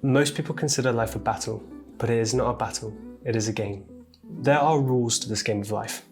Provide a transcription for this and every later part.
Most people consider life a battle, but it is not a battle, it is a game. There are rules to this game of life,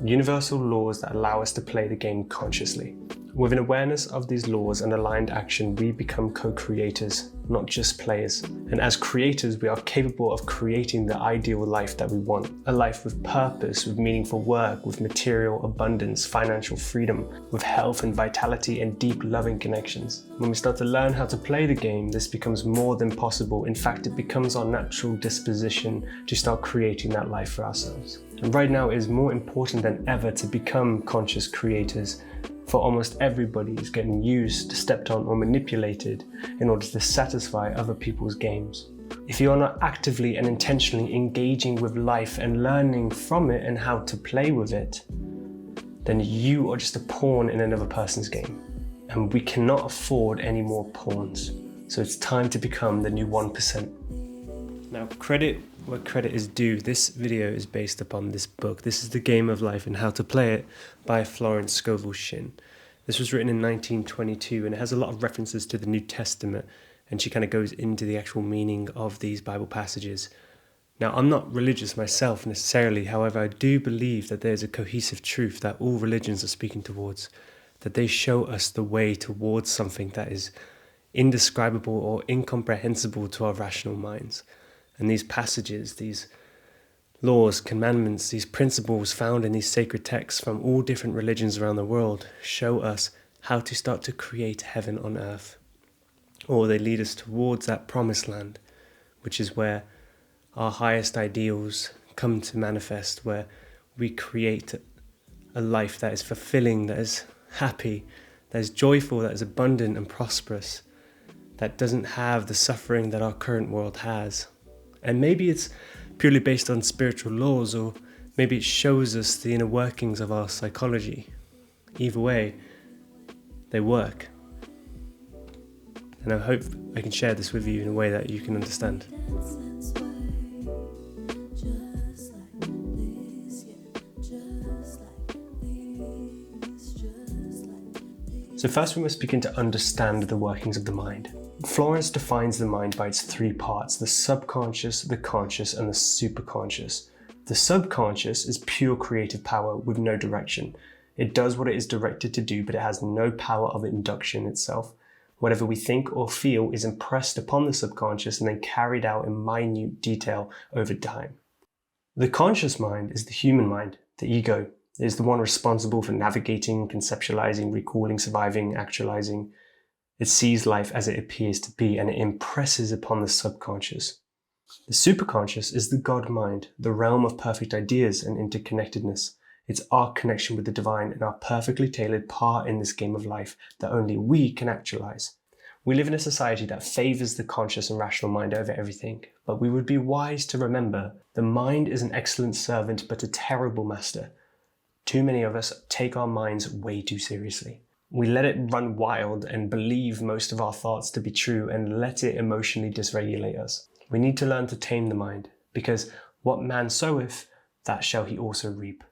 universal laws that allow us to play the game consciously. With an awareness of these laws and aligned action, we become co-creators, not just players. And as creators, we are capable of creating the ideal life that we want. A life with purpose, with meaningful work, with material abundance, financial freedom, with health and vitality and deep loving connections. When we start to learn how to play the game, this becomes more than possible. In fact, it becomes our natural disposition to start creating that life for ourselves. And right now, it is more important than ever to become conscious creators. For almost everybody is getting used, stepped on or manipulated in order to satisfy other people's games. If you are not actively and intentionally engaging with life and learning from it and how to play with it, then you are just a pawn in another person's game. And we cannot afford any more pawns. So it's time to become the new 1%. Now, credit where credit is due. This video is based upon this book. This is The Game of Life and How to Play It by Florence Scovel Shinn. This was written in 1922 and it has a lot of references to the New Testament, and she kind of goes into the actual meaning of these Bible passages. Now, I'm not religious myself necessarily, however, I do believe that there's a cohesive truth that all religions are speaking towards, that they show us the way towards something that is indescribable or incomprehensible to our rational minds. And these passages, these laws, commandments, these principles found in these sacred texts from all different religions around the world show us how to start to create heaven on earth. Or they lead us towards that promised land, which is where our highest ideals come to manifest, where we create a life that is fulfilling, that is happy, that is joyful, that is abundant and prosperous, that doesn't have the suffering that our current world has. And maybe it's purely based on spiritual laws, or maybe it shows us the inner workings of our psychology. Either way, they work. And I hope I can share this with you in a way that you can understand. So first we must begin to understand the workings of the mind. Florence defines the mind by its three parts: the subconscious, the conscious, and the superconscious. The subconscious is pure creative power with no direction. It does what it is directed to do, but it has no power of induction itself. Whatever we think or feel is impressed upon the subconscious and then carried out in minute detail over time. The conscious mind is the human mind, the ego. It is the one responsible for navigating, conceptualizing, recalling, surviving, actualizing. It sees life as it appears to be, and it impresses upon the subconscious. The superconscious is the God mind, the realm of perfect ideas and interconnectedness. It's our connection with the divine and our perfectly tailored part in this game of life that only we can actualize. We live in a society that favors the conscious and rational mind over everything, but we would be wise to remember the mind is an excellent servant but a terrible master. Too many of us take our minds way too seriously. We let it run wild and believe most of our thoughts to be true and let it emotionally dysregulate us. We need to learn to tame the mind, because what man soweth, that shall he also reap.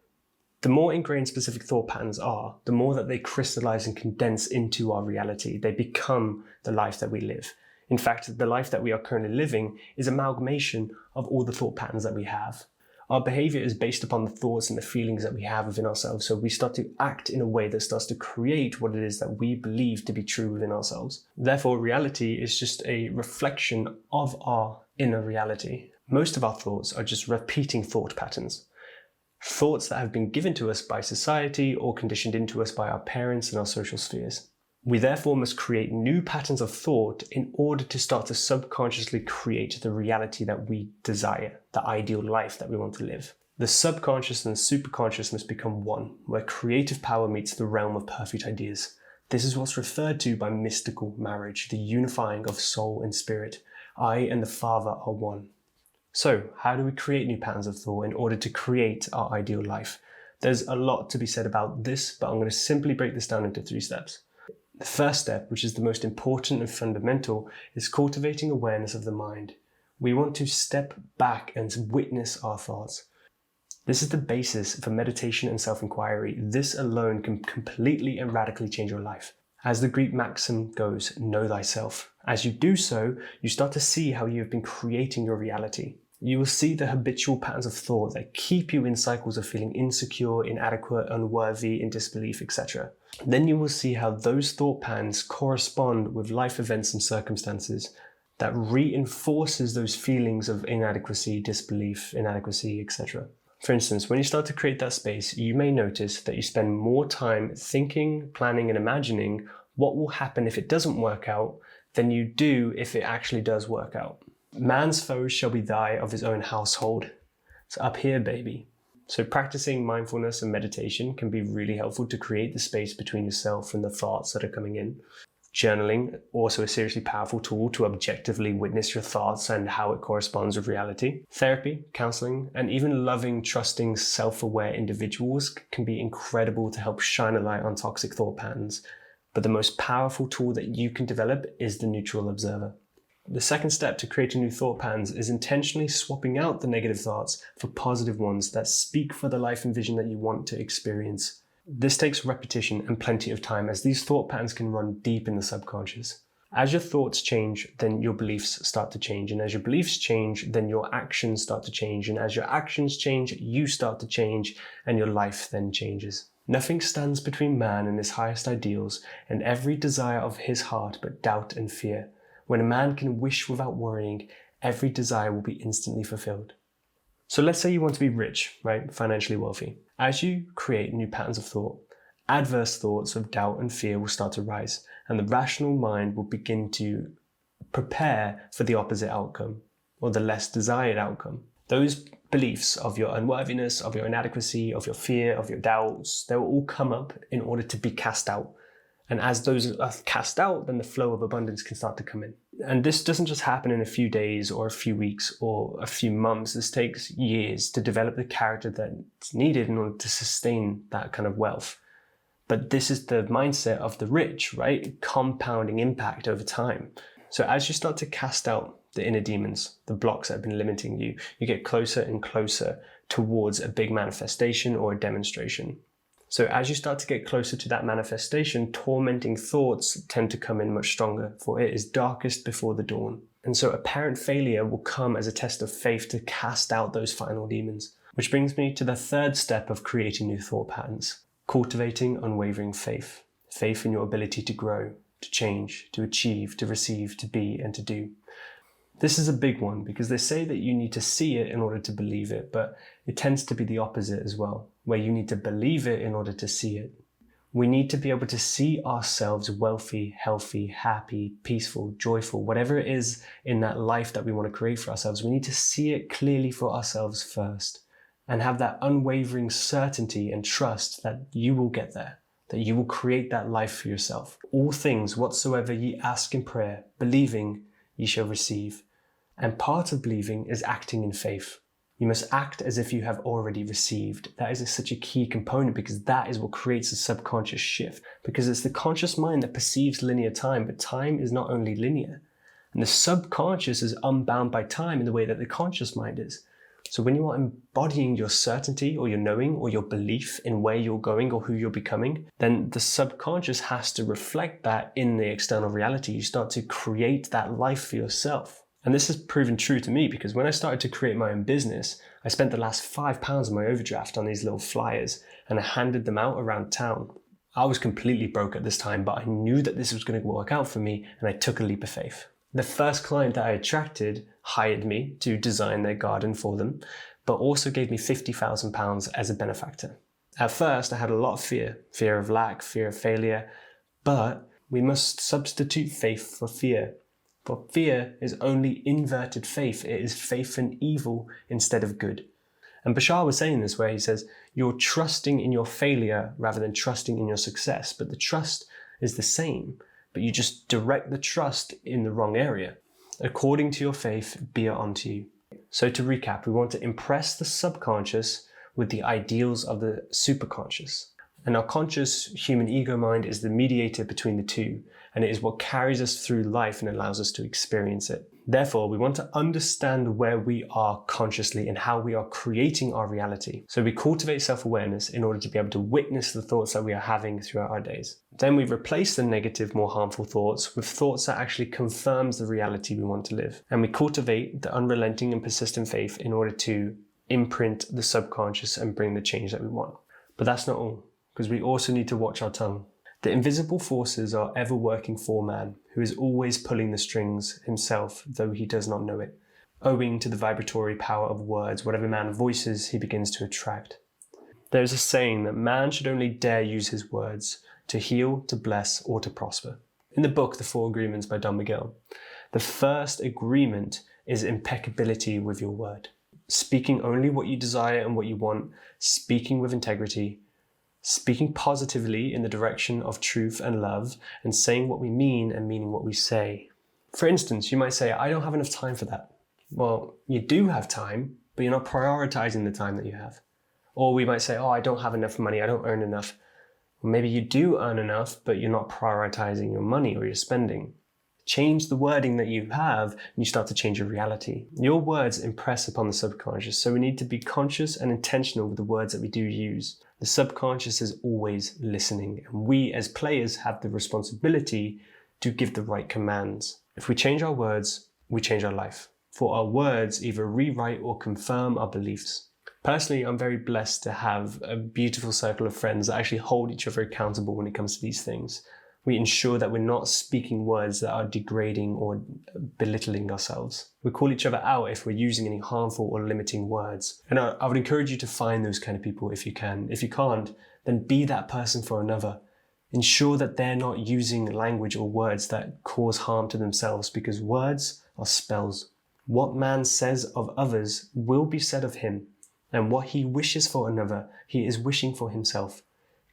The more ingrained specific thought patterns are, the more that they crystallize and condense into our reality. They become the life that we live. In fact, the life that we are currently living is an amalgamation of all the thought patterns that we have. Our behavior is based upon the thoughts and the feelings that we have within ourselves. So we start to act in a way that starts to create what it is that we believe to be true within ourselves. Therefore, reality is just a reflection of our inner reality. Most of our thoughts are just repeating thought patterns. Thoughts that have been given to us by society or conditioned into us by our parents and our social spheres. We therefore must create new patterns of thought in order to start to subconsciously create the reality that we desire, the ideal life that we want to live. The subconscious and the superconscious must become one, where creative power meets the realm of perfect ideas. This is what's referred to by mystical marriage, the unifying of soul and spirit. I and the Father are one. So, how do we create new patterns of thought in order to create our ideal life? There's a lot to be said about this, but I'm going to simply break this down into 3 steps. The first step, which is the most important and fundamental, is cultivating awareness of the mind. We want to step back and witness our thoughts. This is the basis for meditation and self-inquiry. This alone can completely and radically change your life. As the Greek maxim goes, know thyself. As you do so, you start to see how you have been creating your reality. You will see the habitual patterns of thought that keep you in cycles of feeling insecure, inadequate, unworthy, in disbelief, etc. Then you will see how those thought patterns correspond with life events and circumstances that reinforces those feelings of inadequacy, disbelief, inadequacy, etc. For instance, when you start to create that space, you may notice that you spend more time thinking, planning, and imagining what will happen if it doesn't work out than you do if it actually does work out. Man's foes shall be thy of his own household. It's up here, baby. So practicing mindfulness and meditation can be really helpful to create the space between yourself and the thoughts that are coming in. Journaling, also a seriously powerful tool to objectively witness your thoughts and how it corresponds with reality. Therapy, counseling, and even loving, trusting, self-aware individuals can be incredible to help shine a light on toxic thought patterns. But the most powerful tool that you can develop is the neutral observer. The second step to creating new thought patterns is intentionally swapping out the negative thoughts for positive ones that speak for the life and vision that you want to experience. This takes repetition and plenty of time, as these thought patterns can run deep in the subconscious. As your thoughts change, then your beliefs start to change. And as your beliefs change, then your actions start to change. And as your actions change, you start to change, and your life then changes. Nothing stands between man and his highest ideals, and every desire of his heart but doubt and fear. When a man can wish without worrying, every desire will be instantly fulfilled. So let's say you want to be rich, right? Financially wealthy. As you create new patterns of thought, adverse thoughts of doubt and fear will start to rise, and the rational mind will begin to prepare for the opposite outcome, or the less desired outcome. Those beliefs of your unworthiness, of your inadequacy, of your fear, of your doubts, they will all come up in order to be cast out. And as those are cast out, then the flow of abundance can start to come in. And this doesn't just happen in a few days or a few weeks or a few months. This takes years to develop the character that's needed in order to sustain that kind of wealth. But this is the mindset of the rich, right? Compounding impact over time. So as you start to cast out the inner demons, the blocks that have been limiting you, you get closer and closer towards a big manifestation or a demonstration. So as you start to get closer to that manifestation, tormenting thoughts tend to come in much stronger, for it is darkest before the dawn. And so apparent failure will come as a test of faith to cast out those final demons. Which brings me to the third step of creating new thought patterns: cultivating unwavering faith. Faith in your ability to grow, to change, to achieve, to receive, to be, and to do. This is a big one because they say that you need to see it in order to believe it, but it tends to be the opposite as well, where you need to believe it in order to see it. We need to be able to see ourselves wealthy, healthy, happy, peaceful, joyful, whatever it is in that life that we want to create for ourselves. We need to see it clearly for ourselves first and have that unwavering certainty and trust that you will get there, that you will create that life for yourself. All things whatsoever ye ask in prayer, believing, ye shall receive. And part of believing is acting in faith. You must act as if you have already received. That is such a key component because that is what creates a subconscious shift. Because it's the conscious mind that perceives linear time, but time is not only linear. And the subconscious is unbound by time in the way that the conscious mind is. So when you are embodying your certainty or your knowing or your belief in where you're going or who you're becoming, then the subconscious has to reflect that in the external reality. You start to create that life for yourself. And this has proven true to me because when I started to create my own business, I spent the last £5 of my overdraft on these little flyers and I handed them out around town. I was completely broke at this time, but I knew that this was going to work out for me and I took a leap of faith. The first client that I attracted hired me to design their garden for them, but also gave me £50,000 as a benefactor. At first, I had a lot of fear of lack, fear of failure, but we must substitute faith for fear. For fear is only inverted faith. It is faith in evil instead of good. And Bashar was saying this where he says, you're trusting in your failure rather than trusting in your success. But the trust is the same, but you just direct the trust in the wrong area. According to your faith, be it unto you. So to recap, we want to impress the subconscious with the ideals of the superconscious. And our conscious human ego mind is the mediator between the two, and it is what carries us through life and allows us to experience it. Therefore, we want to understand where we are consciously and how we are creating our reality. So we cultivate self-awareness in order to be able to witness the thoughts that we are having throughout our days. Then we replace the negative, more harmful thoughts with thoughts that actually confirms the reality we want to live. And we cultivate the unrelenting and persistent faith in order to imprint the subconscious and bring the change that we want. But that's not all, because we also need to watch our tongue. The invisible forces are ever working for man, who is always pulling the strings himself, though he does not know it. Owing to the vibratory power of words, whatever man voices, he begins to attract. There is a saying that man should only dare use his words to heal, to bless, or to prosper. In the book, The 4 Agreements by Don Miguel, the first agreement is impeccability with your word. Speaking only what you desire and what you want, speaking with integrity, speaking positively in the direction of truth and love, and saying what we mean and meaning what we say. For instance, you might say, I don't have enough time for that. Well, you do have time, but you're not prioritizing the time that you have. Or we might say, oh, I don't have enough money, I don't earn enough. Well, maybe you do earn enough, but you're not prioritizing your money or your spending. Change the wording that you have, and you start to change your reality. Your words impress upon the subconscious, so we need to be conscious and intentional with the words that we do use. The subconscious is always listening, and we as players have the responsibility to give the right commands. If we change our words, we change our life. For our words either rewrite or confirm our beliefs. Personally, I'm very blessed to have a beautiful circle of friends that actually hold each other accountable when it comes to these things. We ensure that we're not speaking words that are degrading or belittling ourselves. We call each other out if we're using any harmful or limiting words. And I would encourage you to find those kind of people if you can. If you can't, then be that person for another. Ensure that they're not using language or words that cause harm to themselves, because words are spells. What man says of others will be said of him, and what he wishes for another, he is wishing for himself.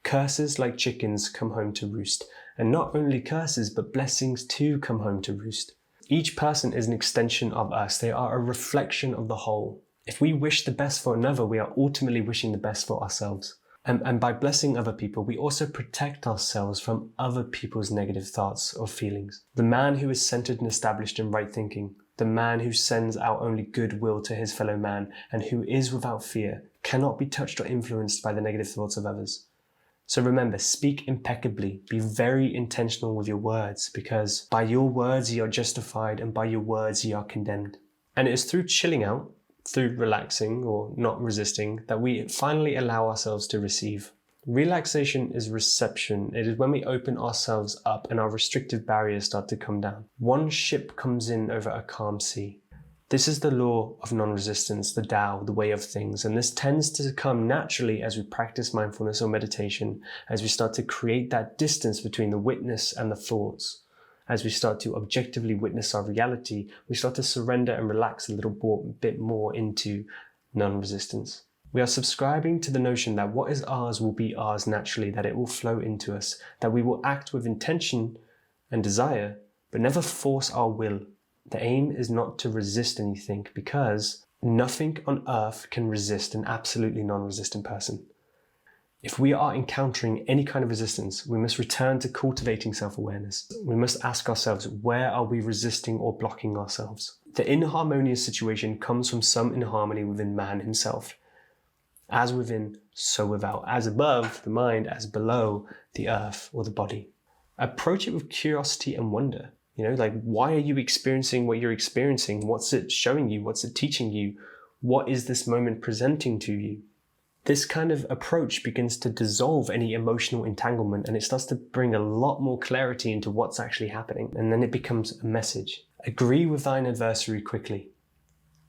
Curses like chickens come home to roost. And not only curses, but blessings too come home to roost. Each person is an extension of us. They are a reflection of the whole. If we wish the best for another, we are ultimately wishing the best for ourselves. And by blessing other people, we also protect ourselves from other people's negative thoughts or feelings. The man who is centered and established in right thinking, the man who sends out only goodwill to his fellow man, and who is without fear, cannot be touched or influenced by the negative thoughts of others. So remember, speak impeccably, be very intentional with your words, because by your words you are justified and by your words you are condemned. And it is through chilling out, through relaxing or not resisting, that we finally allow ourselves to receive. Relaxation is reception. It is when we open ourselves up and our restrictive barriers start to come down. One ship comes in over a calm sea. This is the law of non-resistance, the Tao, the way of things, and this tends to come naturally as we practice mindfulness or meditation, as we start to create that distance between the witness and the thoughts. As we start to objectively witness our reality, we start to surrender and relax a little bit more into non-resistance. We are subscribing to the notion that what is ours will be ours naturally, that it will flow into us, that we will act with intention and desire, but never force our will. The aim is not to resist anything, because nothing on earth can resist an absolutely non-resistant person. If we are encountering any kind of resistance, we must return to cultivating self-awareness. We must ask ourselves, where are we resisting or blocking ourselves? The inharmonious situation comes from some inharmony within man himself. As within, so without. As above, the mind, as below, the earth or the body. Approach it with curiosity and wonder. Why are you experiencing what you're experiencing? What's it showing you? What's it teaching you? What is this moment presenting to you? This kind of approach begins to dissolve any emotional entanglement, and it starts to bring a lot more clarity into what's actually happening. And then it becomes a message. Agree with thine adversary quickly.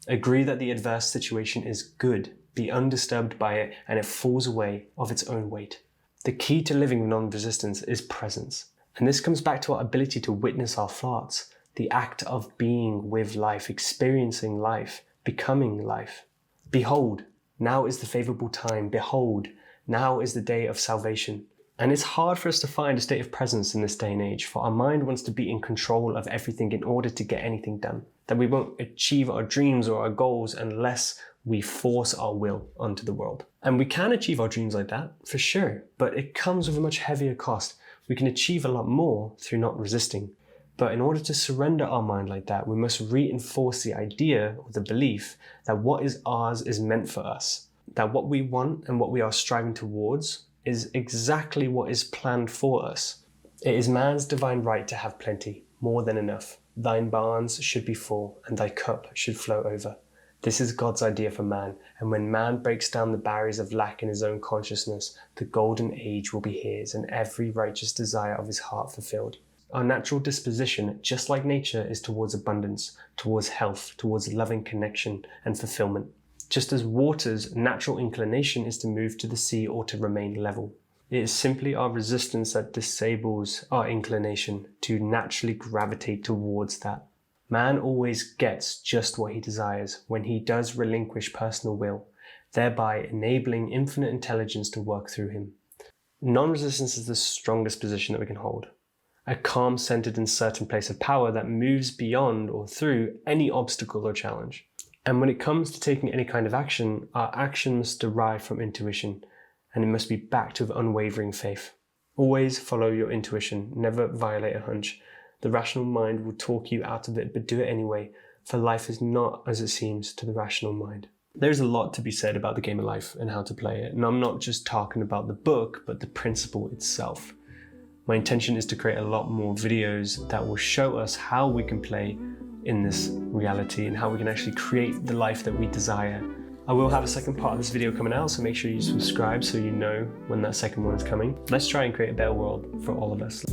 Agree that the adverse situation is good. Be undisturbed by it, and it falls away of its own weight. The key to living with non-resistance is presence. And this comes back to our ability to witness our thoughts, the act of being with life, experiencing life, becoming life. Behold, now is the favorable time. Behold, now is the day of salvation. And it's hard for us to find a state of presence in this day and age, for our mind wants to be in control of everything in order to get anything done. That we won't achieve our dreams or our goals unless we force our will onto the world. And we can achieve our dreams like that, for sure, but it comes with a much heavier cost. We can achieve a lot more through not resisting. But in order to surrender our mind like that, we must reinforce the idea or the belief that what is ours is meant for us, that what we want and what we are striving towards is exactly what is planned for us. It is man's divine right to have plenty, more than enough. Thine barns should be full, and thy cup should flow over. This is God's idea for man, and when man breaks down the barriers of lack in his own consciousness, the golden age will be his, and every righteous desire of his heart fulfilled. Our natural disposition, just like nature, is towards abundance, towards health, towards loving connection and fulfillment. Just as water's natural inclination is to move to the sea or to remain level. It is simply our resistance that disables our inclination to naturally gravitate towards that. Man always gets just what he desires when he does relinquish personal will, thereby enabling infinite intelligence to work through him. Non-resistance is the strongest position that we can hold. A calm, centered and certain place of power that moves beyond or through any obstacle or challenge. And when it comes to taking any kind of action, our action must derive from intuition, and it must be backed with unwavering faith. Always follow your intuition, never violate a hunch. The rational mind will talk you out of it, but do it anyway, for life is not as it seems to the rational mind. There's a lot to be said about the game of life and how to play it, and I'm not just talking about the book, but the principle itself. My intention is to create a lot more videos that will show us how we can play in this reality and how we can actually create the life that we desire. I will have a second part of this video coming out, so make sure you subscribe so you know when that second one is coming. Let's try and create a better world for all of us.